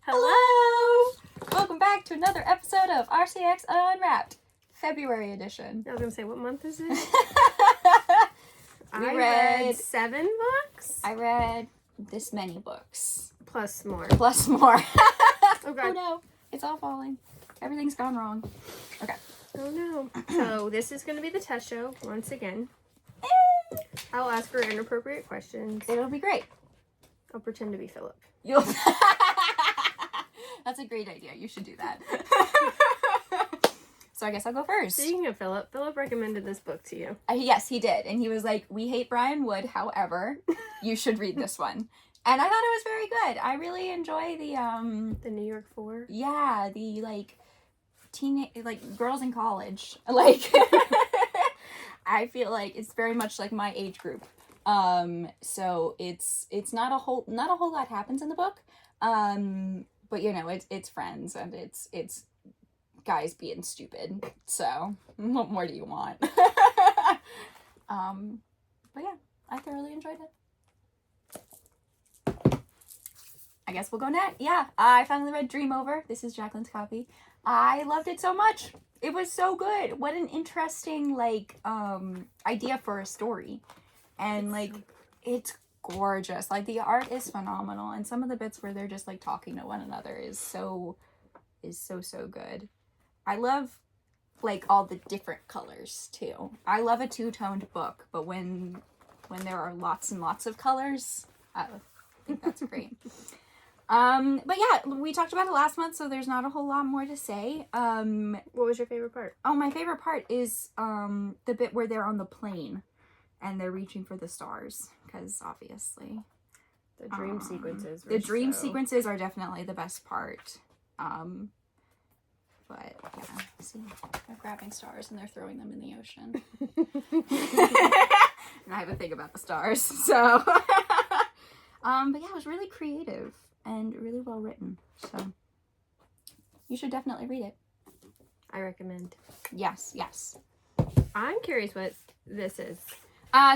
Hello! Welcome back to another episode of RCX Unwrapped, February edition. I was gonna say, what month is it? I read 7 books? I read this many books. Plus more. Plus more. Oh god. Oh no, it's all falling. Everything's gone wrong. Okay. Oh no. So this is gonna be the test show once again. I'll ask her inappropriate questions. It'll be great. I'll pretend to be Philip. You'll... That's a great idea. You should do that. So I guess I'll go first. Speaking of Philip recommended this book to you. Yes, he did. And he was like, we hate Brian Wood, however, you should read this one. And I thought it was very good. I really enjoy The New York 4? Yeah, the, girls in college. Like, I feel like it's very much like my age group. So it's not a whole lot happens in the book. But you know, it's friends and it's guys being stupid. So what more do you want? But yeah, I thoroughly enjoyed it. I guess we'll go next. Yeah, I finally read Dream Over. This is Jaclyn's copy. I loved it so much. It was so good. What an interesting idea for a story. And it's gorgeous. Like, the art is phenomenal, and some of the bits where they're just like talking to one another is so good. I love like all the different colors too. I love a two-toned book, but when there are lots and lots of colors, I think that's great. But yeah, we talked about it last month, so there's not a whole lot more to say. What was your favorite part? Oh, my favorite part is the bit where they're on the plane and they're reaching for the stars, because obviously The dream sequences. The dream sequences are definitely the best part. But yeah, see, they're grabbing stars and they're throwing them in the ocean. And I have a thing about the stars, so. But yeah, it was really creative and really well written. So you should definitely read it. I recommend. Yes. I'm curious what this is.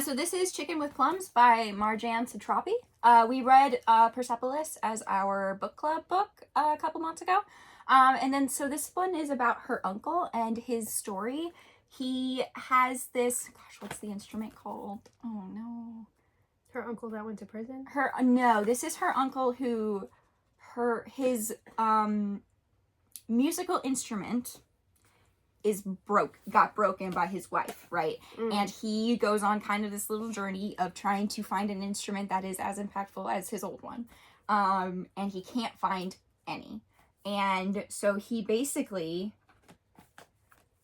So this is Chicken with Plums by Marjan Satrapi. We read Persepolis as our book club book a couple months ago. And then, so this one is about her uncle and his story. He has this, gosh, what's the instrument called? Oh no. Her uncle that went to prison? No, this is her uncle who, his musical instrument got broken by his wife, right? And he goes on kind of this little journey of trying to find an instrument that is as impactful as his old one. And he can't find any. And so he basically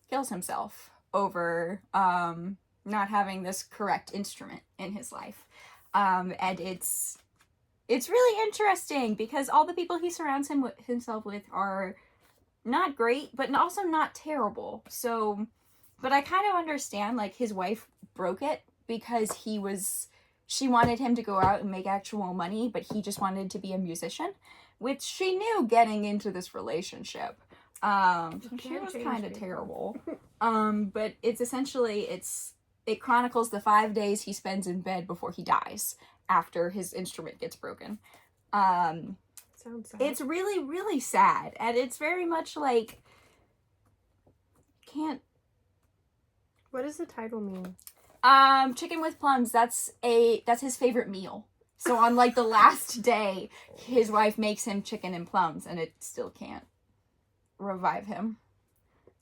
kills himself over not having this correct instrument in his life. And it's really interesting because all the people he surrounds himself with are not great, but also not terrible. So, but I kind of understand, like, his wife broke it because she wanted him to go out and make actual money, but he just wanted to be a musician, which she knew getting into this relationship. She was kind of terrible. But it's essentially, it chronicles the 5 days he spends in bed before he dies after his instrument gets broken. Sounds sad. It's really, really sad. And it's very much like, What does the title mean? Chicken with Plums, that's his favorite meal. So on like the last day, his wife makes him chicken and plums and it still can't revive him.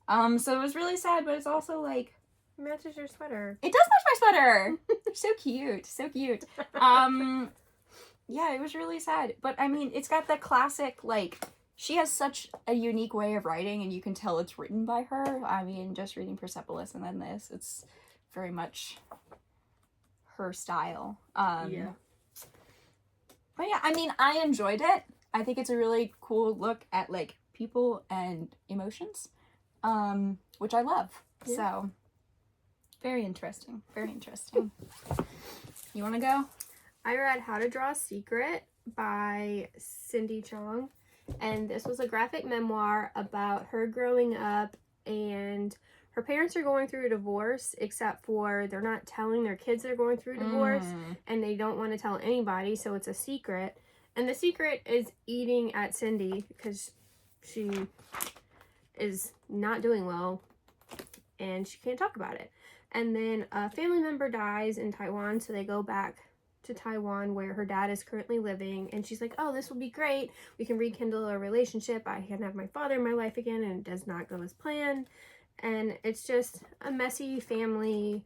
So it was really sad, but it's also like, It matches your sweater. it does match my sweater. So cute. Yeah, it was really sad. But I mean, it's got the classic, like, she has such a unique way of writing and you can tell it's written by her. I mean, just reading Persepolis and then this, it's very much her style. Yeah. But yeah, I mean, I enjoyed it. I think it's a really cool look at, like, people and emotions, which I love. Yeah. So, very interesting. You want to go? I read How to Draw a Secret by Cindy Chang, and this was a graphic memoir about her growing up, and her parents are going through a divorce, except for they're not telling their kids they're going through a divorce, and they don't want to tell anybody, so it's a secret. And the secret is eating at Cindy because she is not doing well and she can't talk about it. And then a family member dies in Taiwan, so they go back to Taiwan where her dad is currently living, and she's like, oh, this will be great. We can rekindle a relationship. I can have my father in my life again, and it does not go as planned. And it's just a messy family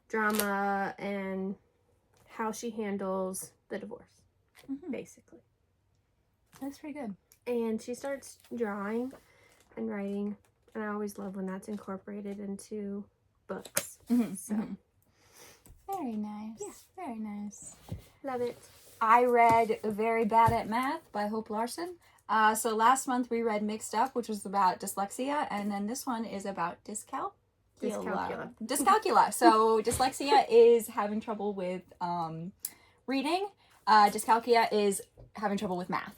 drama and how she handles the divorce, basically. That's pretty good. And she starts drawing and writing, and I always love when that's incorporated into books. So very nice. Yeah. Very nice. Love it. I read Very Bad at Math by Hope Larson. So last month we read Mixed Up, which was about dyslexia, and then this one is about dyscalculia. So dyslexia is having trouble with reading. Dyscalculia is having trouble with math.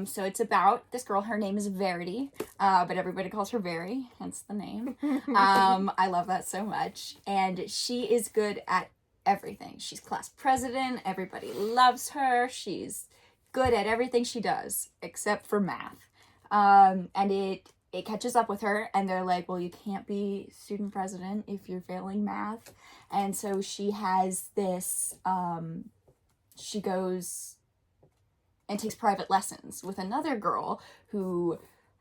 So it's about this girl. Her name is Verity, but everybody calls her Very, hence the name. I love that so much. And she is good at everything. She's class president. Everybody loves her. She's good at everything she does, except for math. And it catches up with her, and they're like, well, you can't be student president if you're failing math. And so she has this, she goes and takes private lessons with another girl who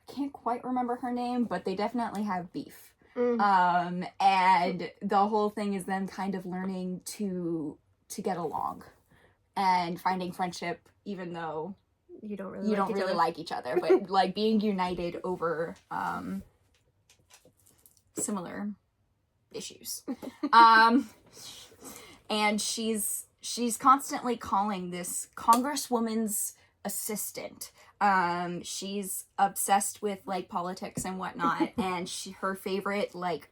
I can't quite remember her name, but they definitely have beef. And the whole thing is them kind of learning to get along and finding friendship, even though you don't really like each other, but like being united over similar issues. And she's constantly calling this congresswoman's assistant. She's obsessed with like politics and whatnot, and her favorite like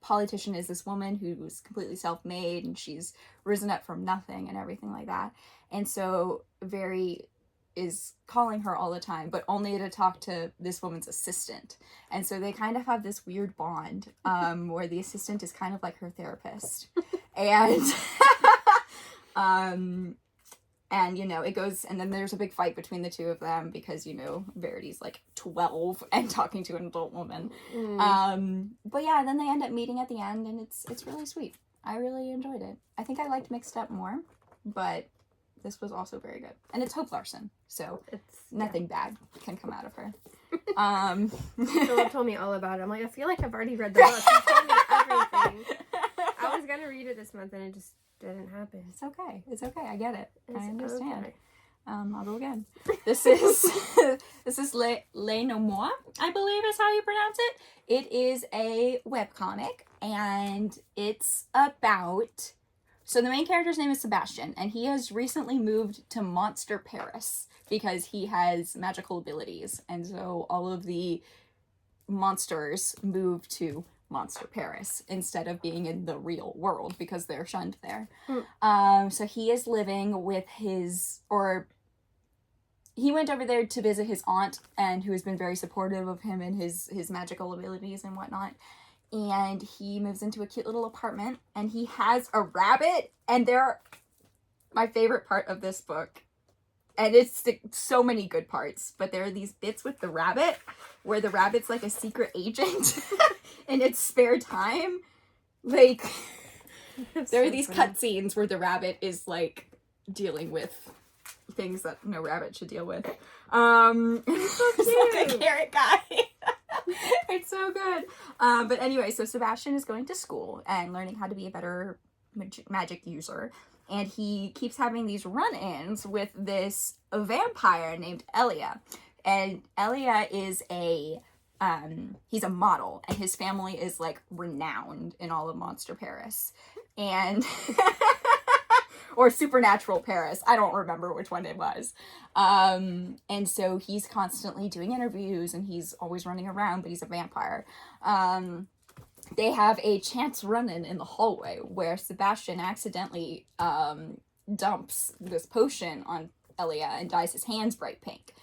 politician is this woman who's completely self-made, and she's risen up from nothing and everything like that. And so Very is calling her all the time, but only to talk to this woman's assistant. And so they kind of have this weird bond where the assistant is kind of like her therapist. And and you know, it goes, and then there's a big fight between the two of them because, you know, Verity's like 12 and talking to an adult woman. But yeah, then they end up meeting at the end, and it's really sweet. I really enjoyed it. I think I liked Mixed Up more, but this was also very good. And it's Hope Larson, so nothing bad can come out of her. Philip told me all about it. I'm like, I feel like I've already read the book. He told me everything. I was gonna read it this month, and it just didn't happen. It's okay. It's okay. I get it. I understand. Okay. I'll go again. This is Les Nomois, I believe is how you pronounce it. It is a webcomic, and it's about... So the main character's name is Sebastian, and he has recently moved to Monster Paris because he has magical abilities, and so all of the monsters move to Monster Paris instead of being in the real world because they're shunned there. So he is living with he went over there to visit his aunt, and who has been very supportive of him and his magical abilities and whatnot. And he moves into a cute little apartment, and he has a rabbit, and my favorite part of this book, and it's so many good parts, but there are these bits with the rabbit where the rabbit's like a secret agent in its spare time. Like, there are these cutscenes where the rabbit is like dealing with things that no rabbit should deal with. It's so cute. Like a carrot guy. It's so good. But anyway, so Sebastian is going to school and learning how to be a better magic user. And he keeps having these run-ins with this vampire named Elia. And Elia is he's a model, and his family is like renowned in all of Monster Paris. And or Supernatural Paris. I don't remember which one it was. And so he's constantly doing interviews, and he's always running around, but he's a vampire. They have a chance run-in in the hallway where Sebastian accidentally dumps this potion on Elia and dyes his hands bright pink.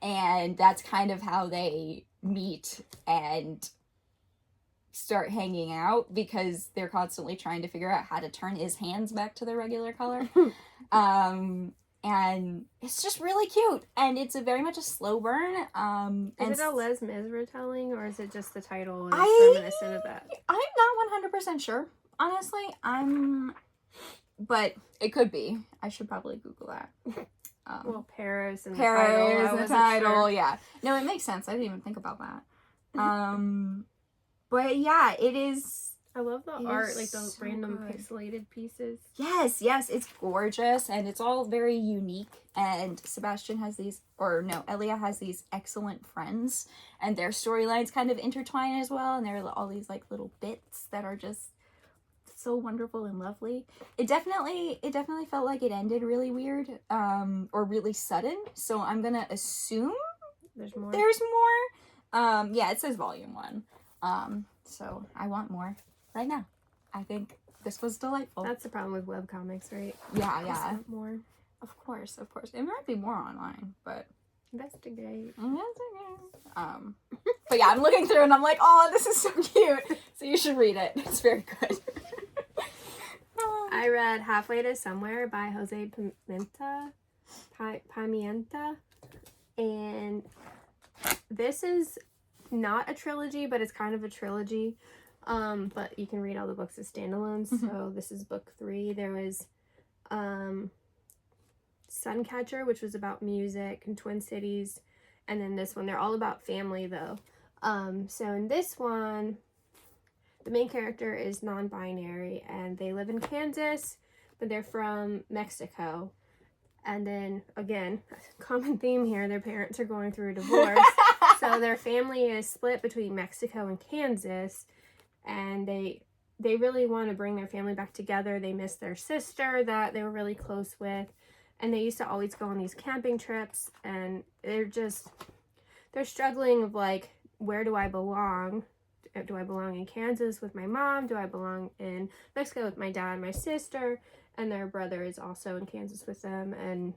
And that's kind of how they meet and start hanging out, because they're constantly trying to figure out how to turn his hands back to their regular color. And it's just really cute, and it's very much a slow burn. Is it a Les Mis retelling, or is it just the title is I- reminiscent of that? I'm not 100% sure, honestly. But it could be. I should probably Google that. Well, Paris and Paris, the the title, yeah. No, it makes sense. I didn't even think about that. But yeah, it is. I love the It art, is like those so random good. pixelated pieces. Yes, it's gorgeous, and it's all very unique. And Elia has these excellent friends, and their storylines kind of intertwine as well. And there are all these like little bits that are just so wonderful and lovely. It definitely felt like it ended really weird, or really sudden. So I'm gonna assume There's more. Yeah, it says volume 1. So I want more right now. I think this was delightful. That's the problem with webcomics, right? Yeah. Just want more. Of course. It might be more online, but Investigate. but yeah, I'm looking through and I'm like, oh, this is so cute. So you should read it. It's very good. I read Halfway to Somewhere by Jose Pimienta, and this is not a trilogy, but it's kind of a trilogy. But you can read all the books as standalones. So this is book 3. There was Suncatcher, which was about music and Twin Cities, and then this one, they're all about family though. So in this one, the main character is non-binary, and they live in Kansas, but they're from Mexico. And then again, a common theme here, their parents are going through a divorce. So their family is split between Mexico and Kansas, and they really want to bring their family back together. They miss their sister that they were really close with, and they used to always go on these camping trips, and they're struggling of like, where do I belong? Do I belong in Kansas with my mom? Do I belong in Mexico with my dad and my sister? And their brother is also in Kansas with them, and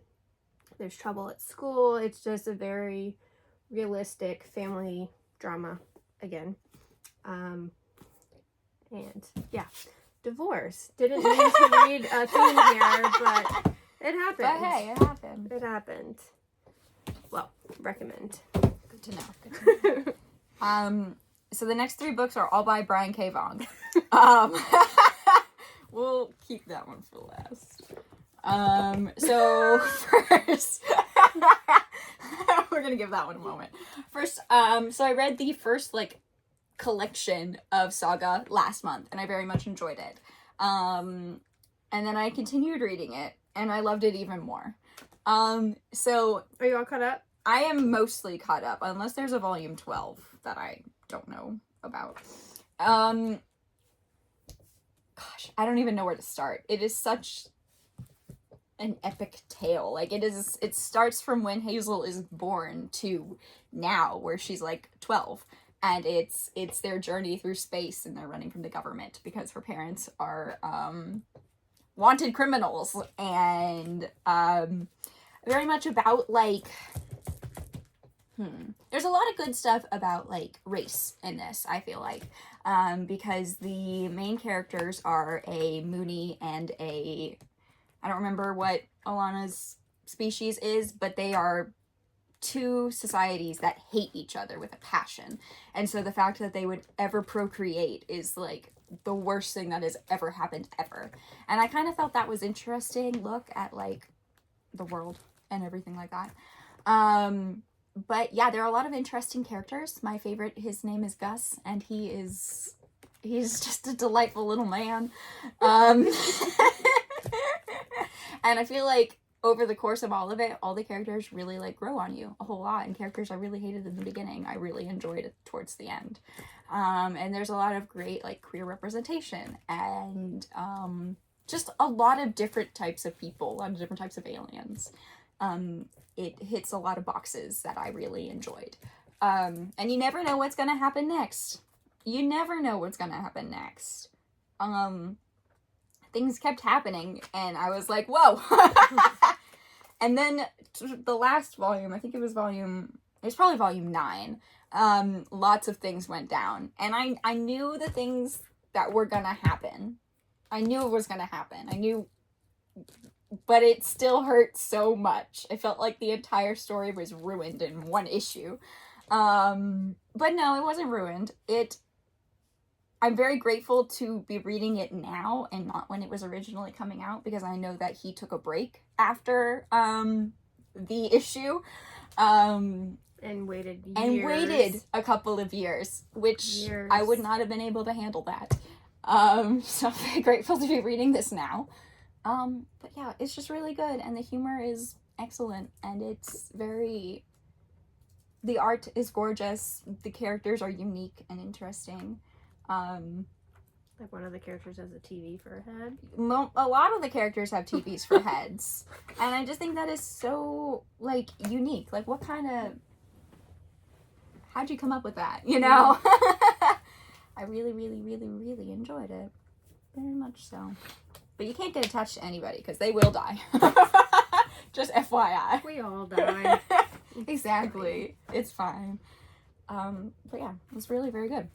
there's trouble at school. It's just a very realistic family drama again. And yeah, divorce. Didn't mean to read a theme here, but it happened. But hey, it happened. It happened. Well, recommend. Good to know. So the next 3 books are all by Brian K. Vaughan. We'll keep that one for last. So first, we're gonna give that one a moment. First, so I read the first collection of Saga last month, and I very much enjoyed it. And then I continued reading it, and I loved it even more. So are you all caught up? I am mostly caught up, unless there's a volume 12 that I don't know about. Gosh, I don't even know where to start. It is such an epic tale. It starts from when Hazel is born to now, where she's 12. And it's their journey through space, and they're running from the government because her parents are wanted criminals, and very much about there's a lot of good stuff about race in this, I feel like, because the main characters are a Mooney and I don't remember what Alana's species is, but they are 2 societies that hate each other with a passion. And so the fact that they would ever procreate is the worst thing that has ever happened ever. And I kind of felt that was interesting look at the world and everything like that. But yeah, there are a lot of interesting characters. My favorite, his name is Gus, and he's just a delightful little man. And I feel like over the course of all of it, all the characters really grow on you a whole lot, and characters I really hated in the beginning, I really enjoyed it towards the end. And there's a lot of great queer representation, and just a lot of different types of people, a lot of different types of aliens. It hits a lot of boxes that I really enjoyed. And you never know what's gonna happen next. Things kept happening, and I was like, whoa. And then the last volume, I think it was probably volume 9. Lots of things went down, and I knew the things that were gonna happen. I knew it was gonna happen. I knew but it still hurt so much. I felt like the entire story was ruined in one issue. But no, it wasn't ruined. I'm very grateful to be reading it now and not when it was originally coming out, because I know that he took a break after the issue. And waited years. And waited a couple of years, which I would not have been able to handle that. So I'm very grateful to be reading this now. But yeah, it's just really good, and the humor is excellent, and it's very... The art is gorgeous, the characters are unique and interesting. Like one of the characters has a TV for a head. A lot of the characters have TVs for heads, and I just think that is so, like, unique. Like, what kind of... How'd you come up with that, you know? I really, really, really, really enjoyed it. Very much so. But you can't get attached to anybody, because they will die. Just FYI. We all die. Exactly. It's fine. But yeah, it was really very good.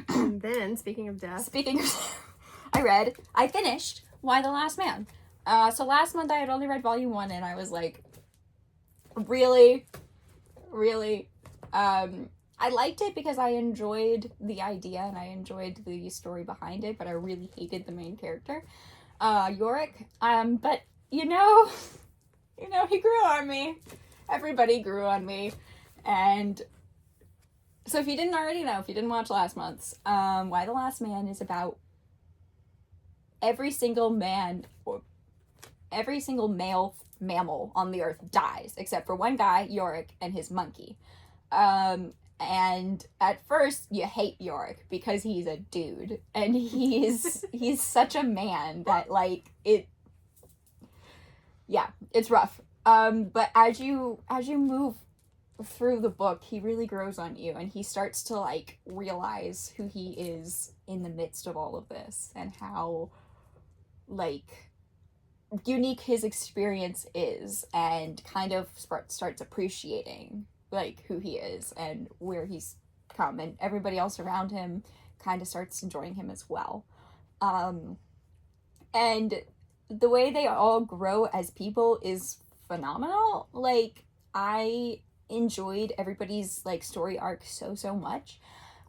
And then, speaking of death. I finished Why the Last Man. So last month I had only read volume 1, and I was like, really? I liked it because I enjoyed the idea and I enjoyed the story behind it, but I really hated the main character, Yorick. But he grew on me. Everybody grew on me. And so if you didn't already know, if you didn't watch last month's, Why the Last Man is about every single male mammal on the earth dies, except for one guy, Yorick, and his monkey. And at first you hate Yorick because he's a dude, and he's such a man that it's rough. But as you move through the book, he really grows on you, and he starts to realize who he is in the midst of all of this, and how unique his experience is, and kind of starts appreciating who he is and where he's come, and everybody else around him kind of starts enjoying him as well. And the way they all grow as people is phenomenal. I enjoyed everybody's story arc so much.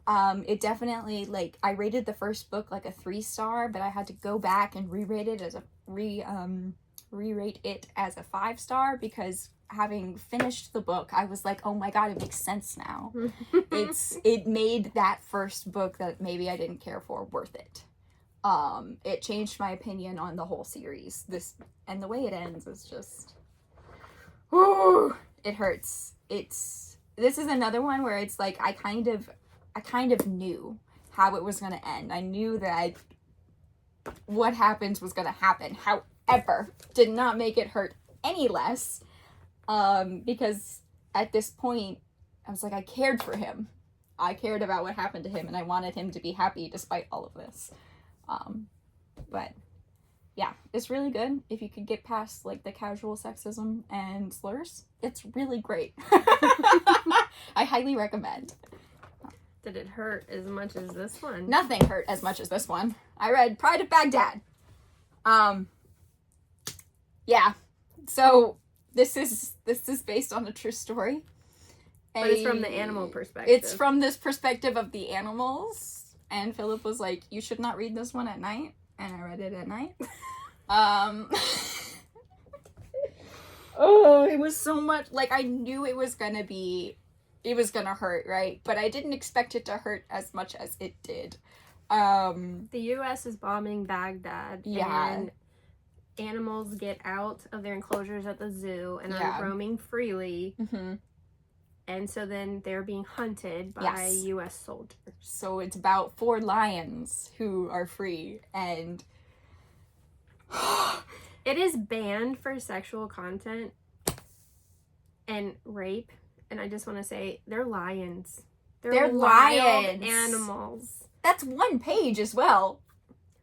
It definitely I rated the first book a 3-star, but I had to go back and re-rate it as a 5-star, because having finished the book, I was like, oh my god, it makes sense now. It made that first book that maybe I didn't care for worth it. It changed my opinion on the whole series. And the way it ends is just, it hurts. This is another one where it's I kind of knew how it was going to end. I knew that what happens was going to happen. However, did not make it hurt any less. Because at this point, I was I cared for him. I cared about what happened to him, and I wanted him to be happy despite all of this. But yeah, it's really good. If you could get past the casual sexism and slurs, it's really great. I highly recommend. Did it hurt as much as this one? Nothing hurt as much as this one. I read Pride of Baghdad. Yeah. So this is based on a true story. But it's from the animal perspective. It's from this perspective of the animals. And Philip was like, you should not read this one at night. And I read it at night. Oh, it was so much, I knew it was gonna hurt, right? But I didn't expect it to hurt as much as it did. The U.S. is bombing Baghdad. Yeah. And animals get out of their enclosures at the zoo and are roaming freely. Mm-hmm. And so then they're being hunted by U.S. soldiers. So it's about 4 lions who are free, and it is banned for sexual content and rape. And I just want to say, they're lions. They're lions. Animals. That's 1 page as well.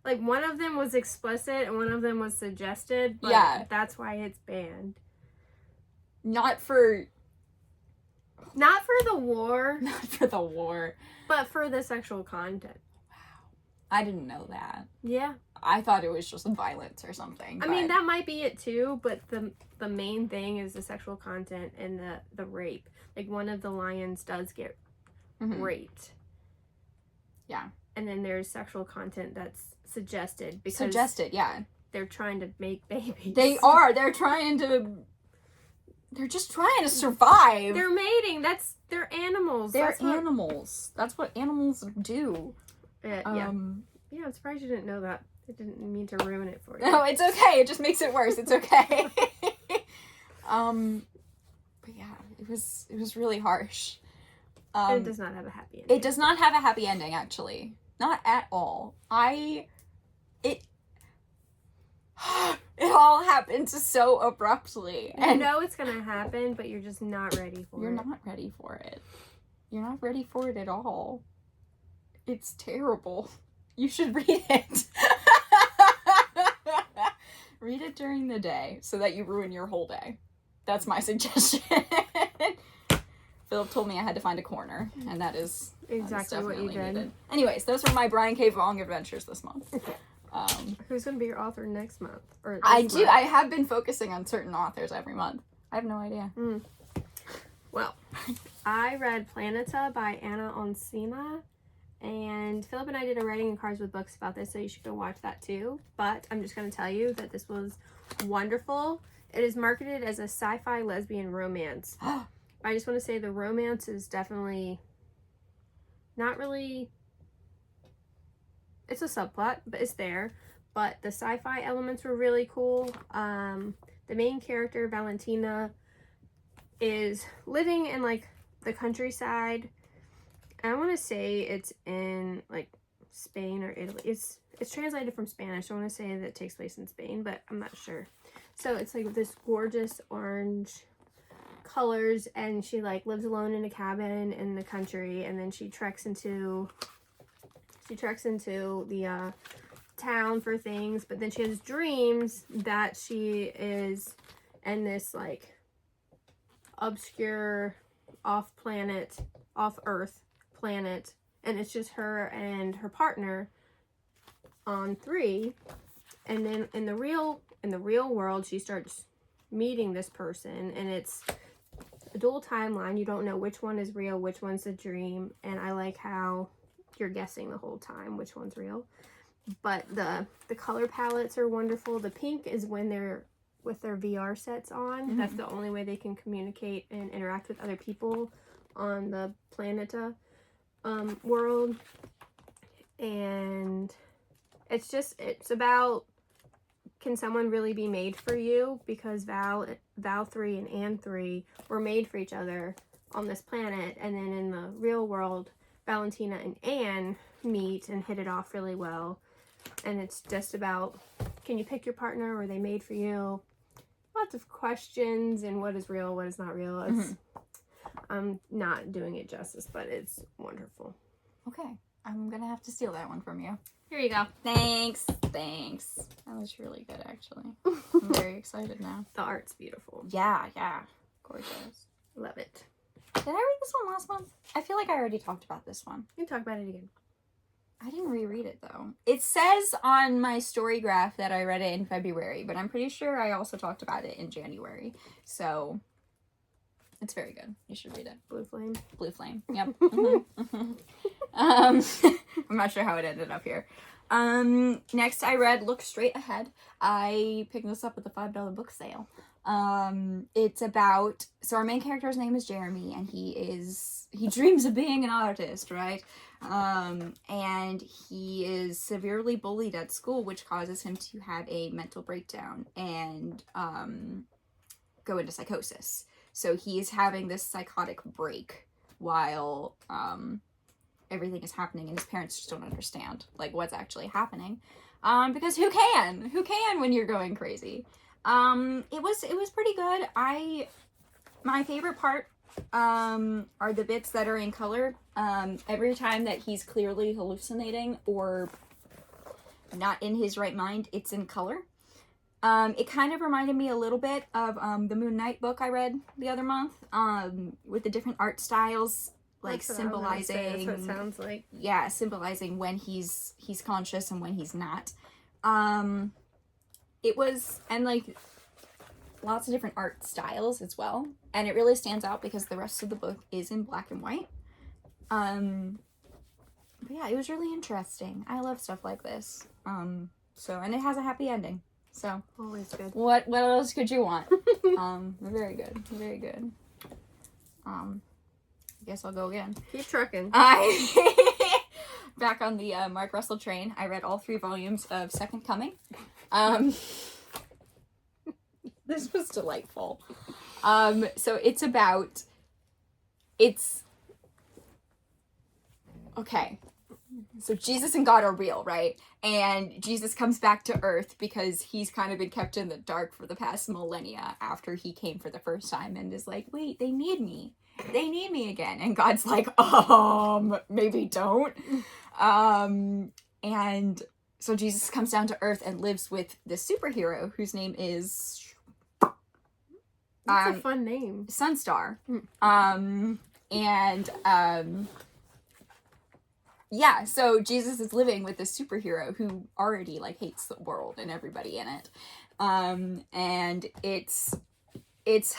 One of them was explicit and one of them was suggested, but that's why it's banned. Not for the war. Not for the war. But for the sexual content. Wow. I didn't know that. Yeah. I thought it was just violence or something. I mean, that might be it too, but the main thing is the sexual content and the rape. Like, one of the lions does get raped. Yeah. And then there's sexual content that's suggested because yeah. they're trying to make babies. They are. They're just trying to survive. They're mating. They're animals. They're animals. That's what animals do. Yeah. Yeah, I'm surprised you didn't know that. I didn't mean to ruin it for you. No, it's okay. It just makes it worse. It's okay. But yeah, it was really harsh. It does not have a happy ending. It does not have a happy ending, actually. Not at all. It all happened so abruptly. You know it's gonna happen, but you're just not ready for it. You're not ready for it. You're not ready for it at all. It's terrible. You should read it. Read it during the day so that you ruin your whole day. That's my suggestion. Philip told me I had to find a corner, and that is exactly what you did. Needed. Anyways, those are my Brian K. Vaughan adventures this month. Who's gonna be your author next month? Or I have been focusing on certain authors every month. I have no idea. Well, I read Planeta by Ana Oncina, and Philip and I did a writing and cards with books about this, so you should go watch that too. But I'm just going to tell you that this was wonderful. It is marketed as a sci-fi lesbian romance. I just want to say the romance is definitely not really... It's a subplot, but it's there. But the sci-fi elements were really cool. The main character, Valentina, is living in, like, the countryside. I want to say it's in, like, Spain or Italy. It's translated from Spanish. I want to say that it takes place in Spain, but I'm not sure. So it's, like, this gorgeous orange colors, and she, like, lives alone in a cabin in the country, and then she treks into the town for things, but then she has dreams that she is in this, like, obscure off-Earth planet, and it's just her and her partner on 3, and then in the real world she starts meeting this person, and it's a dual timeline. You don't know which one is real, which one's a dream, and I like how you're guessing the whole time which one's real. But the color palettes are wonderful. The pink is when they're with their VR sets on. That's the only way they can communicate and interact with other people on the Planeta world. And it's about, can someone really be made for you? Because Val 3 and Anne 3 were made for each other on this planet, and then in the real world, Valentina and Anne meet and hit it off really well. And it's just about, can you pick your partner? Or are they made for you? Lots of questions, and what is real, what is not real. It's, I'm not doing it justice, but it's wonderful. Okay. I'm going to have to steal that one from you. Here you go. Thanks. That was really good, actually. I'm very excited now. The art's beautiful. Yeah. Gorgeous. Love it. Did I read this one last month? I feel like I already talked about this one. You can talk about it again. I didn't reread it, though. It says on my story graph that I read it in February, but I'm pretty sure I also talked about it in January. So, it's very good. You should read it. Blue Flame. Blue Flame. Yep. I'm not sure how it ended up here. Next I read Look Straight Ahead. I picked this up at the $5 book sale. It's about, so our main character's name is Jeremy, and he dreams of being an artist, right? And he is severely bullied at school, which causes him to have a mental breakdown and go into psychosis. So he is having this psychotic break while everything is happening, and his parents just don't understand, like, what's actually happening. Because who can when you're going crazy? It was pretty good. My favorite part are the bits that are in color. Every time that he's clearly hallucinating or not in his right mind, it's in color. It kind of reminded me a little bit of the Moon Knight book I read the other month, with the different art styles like That's what I was gonna say. symbolizing. That's what it sounds like. Yeah, symbolizing when he's conscious and when he's not. It was, and like lots of different art styles as well, and it really stands out because the rest of the book is in black and white. But yeah, it was really interesting. I love stuff like this. So, and it has a happy ending. So Always good. what else could you want? Very good. Very good. I guess I'll go again. Keep trucking. Back on the Mark Russell train, I read all 3 volumes of Second Coming. This was delightful. So it's okay. So Jesus and God are real, right? And Jesus comes back to Earth because he's kind of been kept in the dark for the past millennia after he came for the first time, and is like, wait, they need me. They need me again. And God's like, maybe don't. And so Jesus comes down to Earth and lives with this superhero whose name is That's a fun name. Sunstar. Yeah, so Jesus is living with this superhero who already like hates the world and everybody in it. And it's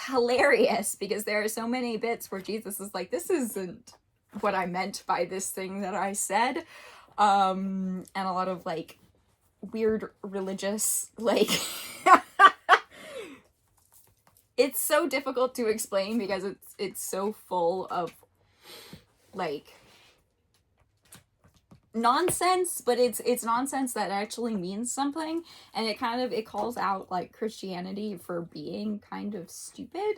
hilarious because there are so many bits where Jesus is like, this isn't what I meant by this thing that I said. And a lot of like weird religious like it's so difficult to explain because it's so full of like nonsense, but it's nonsense that actually means something, and it calls out like Christianity for being kind of stupid.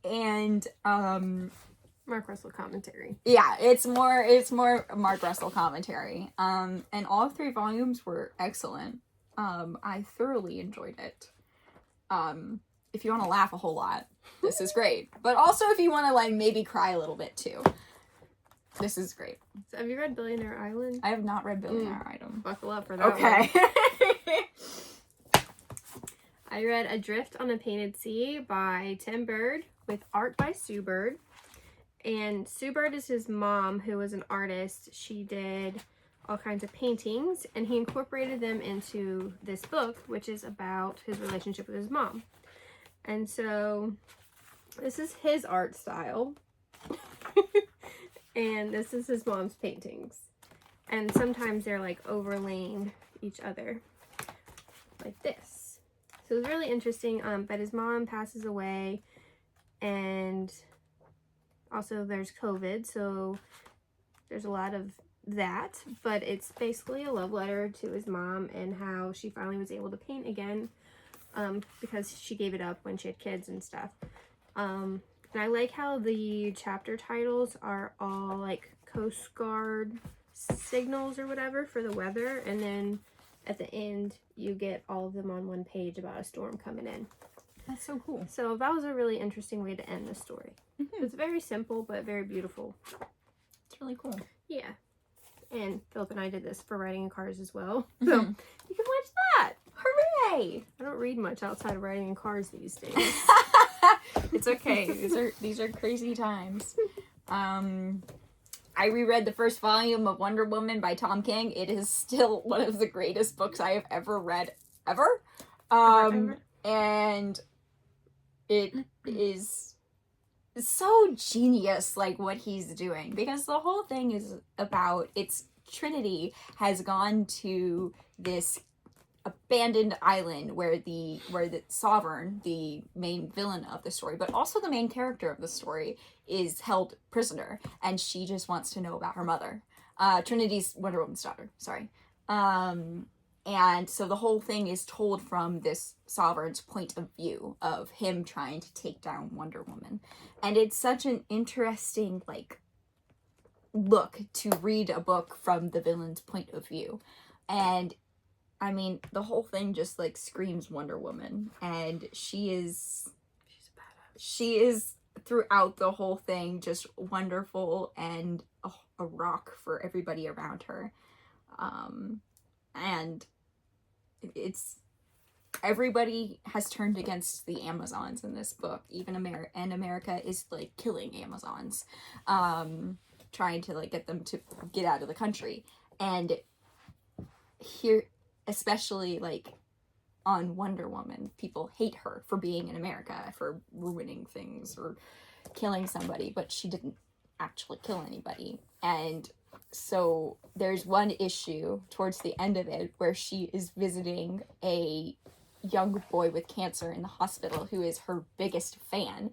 And Mark Russell commentary. Yeah, it's more Mark Russell commentary. And all 3 volumes were excellent. I thoroughly enjoyed it. If you want to laugh a whole lot, this is great. But also if you want to like maybe cry a little bit too, this is great. So have you read Billionaire Island? I have not read Billionaire Island. Buckle up for that. Okay. I read Adrift on a Painted Sea by Tim Bird with art by Sue Bird. And Sue Bird is his mom, who was an artist. She did all kinds of paintings, and he incorporated them into this book, which is about his relationship with his mom. And so this is his art style. And this is his mom's paintings. And sometimes they're like overlaying each other like this. So it's really interesting. But his mom passes away, and also there's COVID, so there's a lot of that. But it's basically a love letter to his mom and how she finally was able to paint again, because she gave it up when she had kids and stuff. And I like how the chapter titles are all like Coast Guard signals or whatever for the weather, and then at the end you get all of them on one page about a storm coming in. That's so cool. So that was a really interesting way to end the story. Mm-hmm. It's very simple but very beautiful. It's really cool. Yeah. And Philip and I did this for writing in cars as well. Mm-hmm. So you can watch that. Hooray! I don't read much outside of writing in cars these days. It's okay. These are crazy times. I reread the first volume of Wonder Woman by Tom King. It is still one of the greatest books I have ever read ever. And it is so genius, like what he's doing, because the whole thing is about Trinity has gone to this abandoned island where the Sovereign, the main villain of the story, but also the main character of the story, is held prisoner, and she just wants to know about her mother. Trinity's Wonder Woman's daughter, sorry. And so the whole thing is told from this Sovereign's point of view of him trying to take down Wonder Woman. And it's such an interesting, like, look to read a book from the villain's point of view. And I mean, the whole thing just like screams Wonder Woman, and she's throughout the whole thing just wonderful and a rock for everybody around her. And it's everybody has turned against the Amazons in this book. Even America is like killing Amazons. trying to like get them to get out of the country. And here, especially like on Wonder Woman, people hate her for being in America, for ruining things or killing somebody, but she didn't actually kill anybody. And so there's one issue towards the end of it where she is visiting a young boy with cancer in the hospital who is her biggest fan,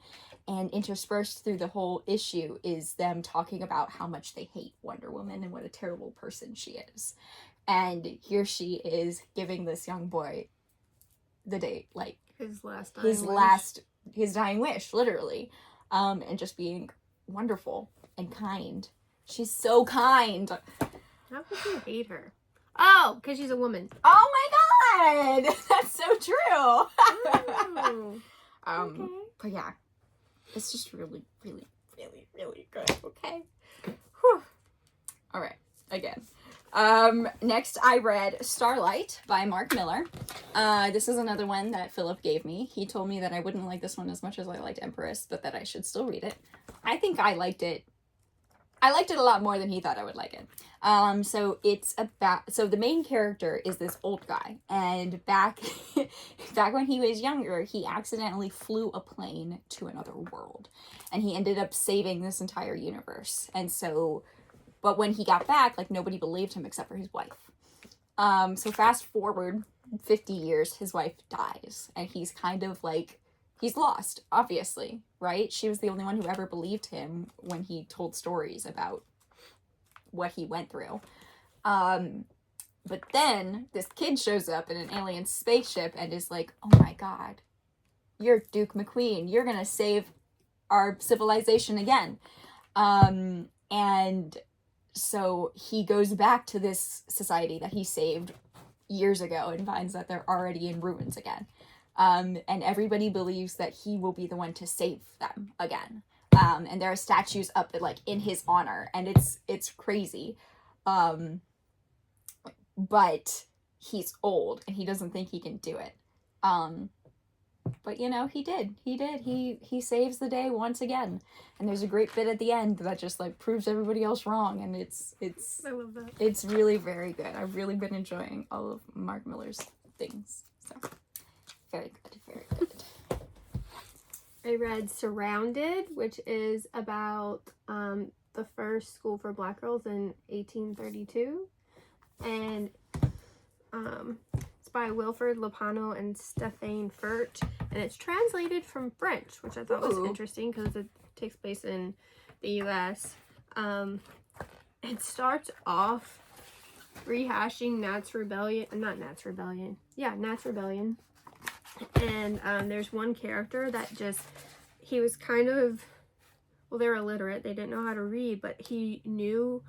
and interspersed through the whole issue is them talking about how much they hate Wonder Woman and what a terrible person she is. And here she is giving this young boy the date, like His dying wish, literally, and just being wonderful and kind. She's so kind. How could you hate her? Oh, because she's a woman. Oh my god, that's so true. Oh, okay. But yeah, it's just really, really, really, really good. Okay. Whew. All right. Again. Next I read Starlight by Mark Miller. This is another one that Philip gave me. He told me that I wouldn't like this one as much as I liked Empress, but that I should still read it. I think I liked it a lot more than he thought I would like it. So the main character is this old guy, and back when he was younger, he accidentally flew a plane to another world, and he ended up saving this entire universe. And so, but when he got back, like, nobody believed him except for his wife. So fast forward 50 years, his wife dies, and he's kind of like, he's lost, obviously, right? She was the only one who ever believed him when he told stories about what he went through. But then this kid shows up in an alien spaceship and is like, oh my god, you're Duke McQueen. You're gonna save our civilization again. And so he goes back to this society that he saved years ago and finds that they're already in ruins again. And everybody believes that he will be the one to save them again. And there are statues up like in his honor, and it's crazy. But he's old and he doesn't think he can do it. But you know, he did. He saves the day once again. And there's a great bit at the end that just like proves everybody else wrong, and it's I love that. It's really very good. I've really been enjoying all of Mark Miller's things. So very good, very good. I read Surrounded, which is about the first school for black girls in 1832. And it's by Wilfrid, Lupano, and Stéphane Fert. And it's translated from French, which I thought was interesting because it takes place in the U.S. It starts off rehashing Nat's Rebellion. And there's one character that just, he was kind of, well, they're illiterate, they didn't know how to read, but he knew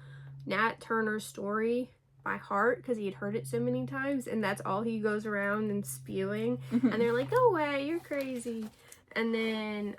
Nat Turner's story by heart because he had heard it so many times, and that's all he goes around and spewing. And they're like, go away, you're crazy. And then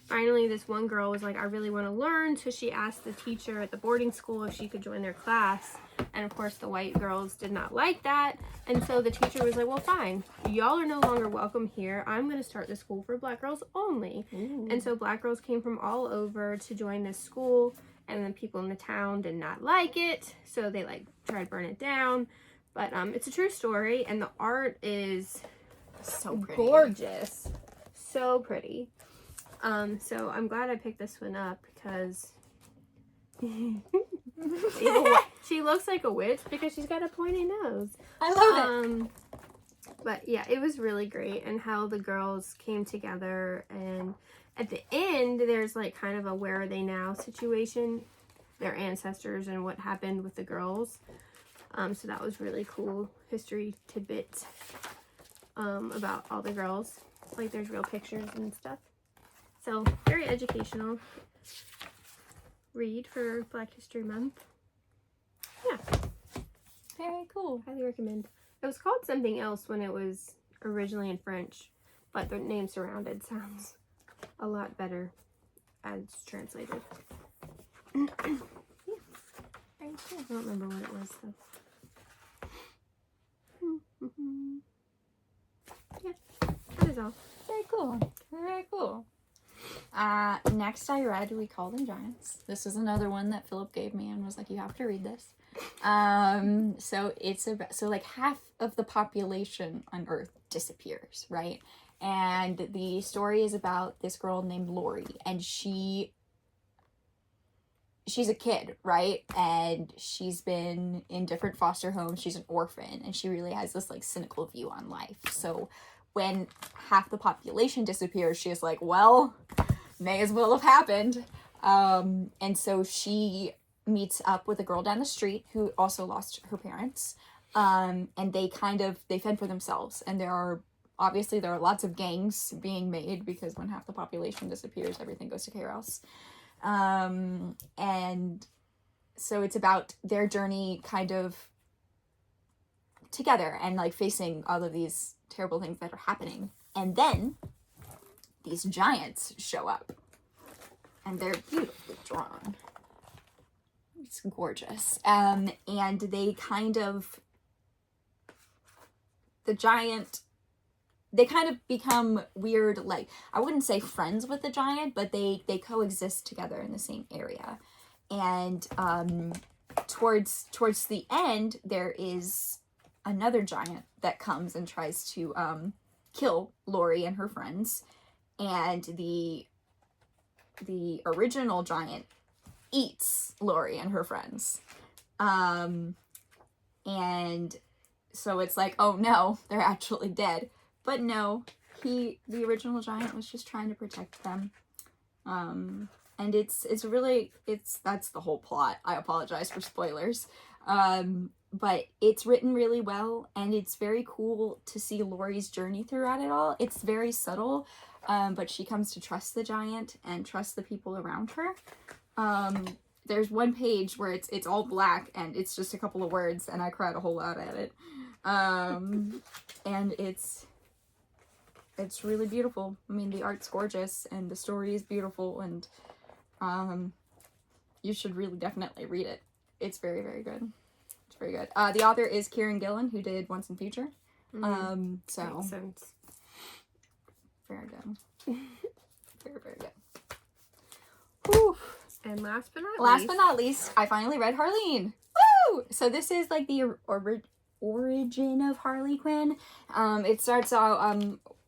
finally this one girl was like, I really want to learn, so she asked the teacher at the boarding school if she could join their class. And of course the white girls did not like that, and so the teacher was like, well, fine, y'all are no longer welcome here. I'm going to start the school for black girls only. And so black girls came from all over to join this school, and then people in the town did not like it, so they like tried to burn it down. But it's a true story, and the art is So pretty. Gorgeous, so pretty. So I'm glad I picked this one up because she looks like a witch because she's got a pointy nose. I love it. But yeah, it was really great, and how the girls came together, and at the end there's like kind of a where are they now situation, their ancestors and what happened with the girls. So that was really cool history tidbits about all the girls. Like there's real pictures and stuff. So very educational read for Black History Month. Yeah. Very cool. Highly recommend. It was called something else when it was originally in French, but the name Surrounded sounds a lot better as translated. Yeah. Very cool. I don't remember what it was though. Yeah, that is all. Very cool. Very cool. Next I read We Call Them Giants. This is another one that Philip gave me and was like, you have to read this. So it's about, so like half of the population on Earth disappears, right? And the story is about this girl named Lori, and she's a kid, right? And she's been in different foster homes. She's an orphan, and she really has this like cynical view on life. So when half the population disappears, she's like, well, may as well have happened. And so she meets up with a girl down the street who also lost her parents. And they fend for themselves. And there are lots of gangs being made, because when half the population disappears, everything goes to chaos. And so it's about their journey kind of together and like facing all of these terrible things that are happening. And then these giants show up, and they're beautifully drawn. It's gorgeous. And they kind of become weird, like, I wouldn't say friends with the giant, but they coexist together in the same area. And towards the end, there is another giant that comes and tries to kill Lori and her friends, and the original giant eats Lori and her friends. And so it's like, oh no, they're actually dead. But no, the original giant was just trying to protect them. And that's the whole plot. I apologize for spoilers. But it's written really well, and it's very cool to see Lori's journey throughout it all. It's very subtle, but she comes to trust the giant and trust the people around her. There's one page where it's all black, and it's just a couple of words, and I cried a whole lot at it. And it's really beautiful. I mean, the art's gorgeous, and the story is beautiful, and you should really definitely read it. It's very, very good. It's very good. The author is Kieran Gillen, who did Once and Future. So makes sense. Very good. Very, very good. Whew. And last but not least, I finally read Harleen. Woo! So this is like the origin of Harley Quinn. It starts out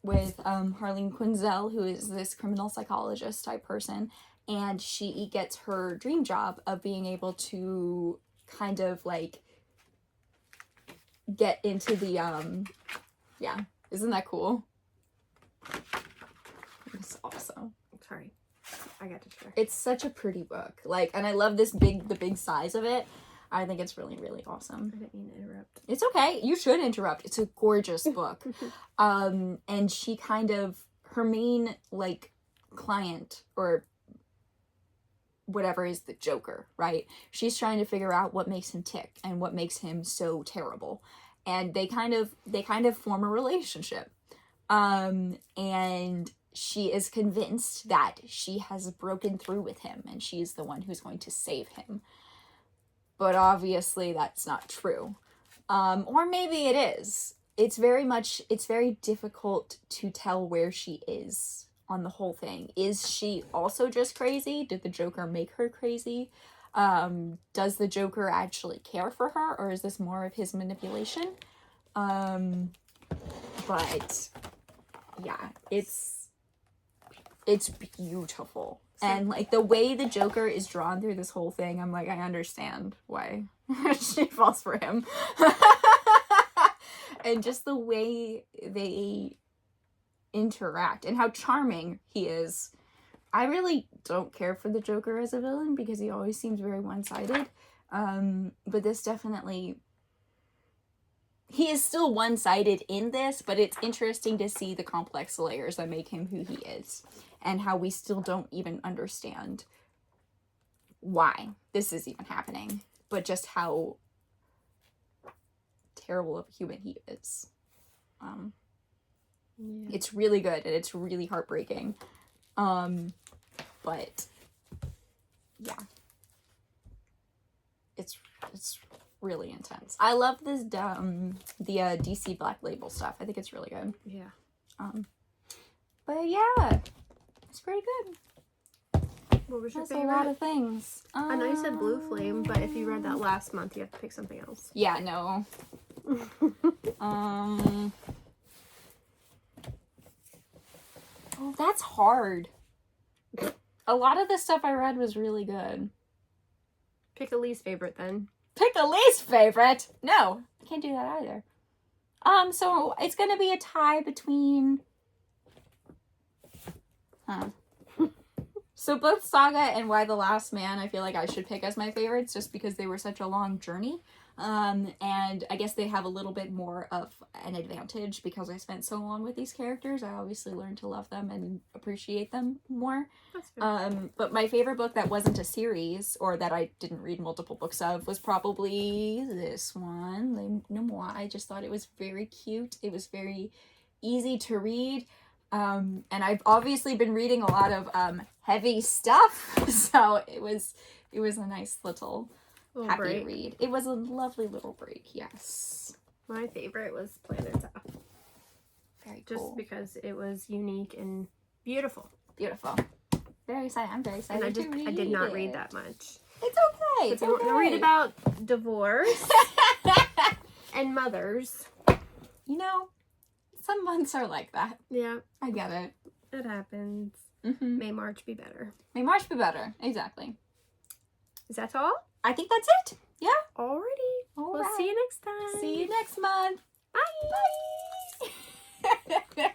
with Harleen Quinzel, who is this criminal psychologist type person, and she gets her dream job of being able to kind of like get into the isn't that cool? It's awesome. Sorry, I got distracted. It's such a pretty book, like, and I love the big size of it. I think it's really, really awesome. I didn't mean to interrupt. It's okay. You should interrupt. It's a gorgeous book. And she her main, like, client or whatever is the Joker, right? She's trying to figure out what makes him tick and what makes him so terrible. And they kind of form a relationship. And she is convinced that she has broken through with him, and she's the one who's going to save him. But obviously that's not true. Or maybe it is. It's very difficult to tell where she is on the whole thing. Is she also just crazy? Did the Joker make her crazy? Does the Joker actually care for her, or is this more of his manipulation? But yeah, it's beautiful. And like the way the Joker is drawn through this whole thing, I'm like, I understand why she falls for him. And just the way they interact and how charming he is. I really don't care for the Joker as a villain because he always seems very one-sided. But this definitely, he is still one-sided in this, but it's interesting to see the complex layers that make him who he is and how we still don't even understand why this is even happening, but just how terrible of a human he is. It's really good and it's really heartbreaking. But yeah, it's really intense. I love this the DC Black Label stuff. I think it's really good. Yeah. But yeah, It's pretty good. What was your That's a favorite? lot of things. I know you said Blue Flame, but if you read that last month, you have to pick something else. Yeah, no. Oh, that's hard. A lot of the stuff I read was really good. Pick a least favorite then. Pick a least favorite? No, I can't do that either. So it's gonna be a tie between. So both Saga and Why the Last Man, I feel like I should pick as my favorites just because they were such a long journey. And I guess they have a little bit more of an advantage because I spent so long with these characters. I obviously learned to love them and appreciate them more. That's fair. But my favorite book that wasn't a series or that I didn't read multiple books of was probably this one, Les Nomois. I just thought it was very cute. It was very easy to read. And I've obviously been reading a lot of heavy stuff, so it was a nice little happy break. read. It was a lovely little break, yes. My favorite was Planeta. Very Just cool. because it was unique and beautiful. Beautiful. Very excited. I'm very excited. And to I did not it. read that much. It's okay. It's If you want to read about divorce and mothers. You know, some months are like that. Yeah, I get it. it happens. Mm-hmm. May March be better. May March be better. Exactly. Is that all? I think that's it. Yeah. Alrighty. All We'll right. see you next time. See you next month. Bye. Bye.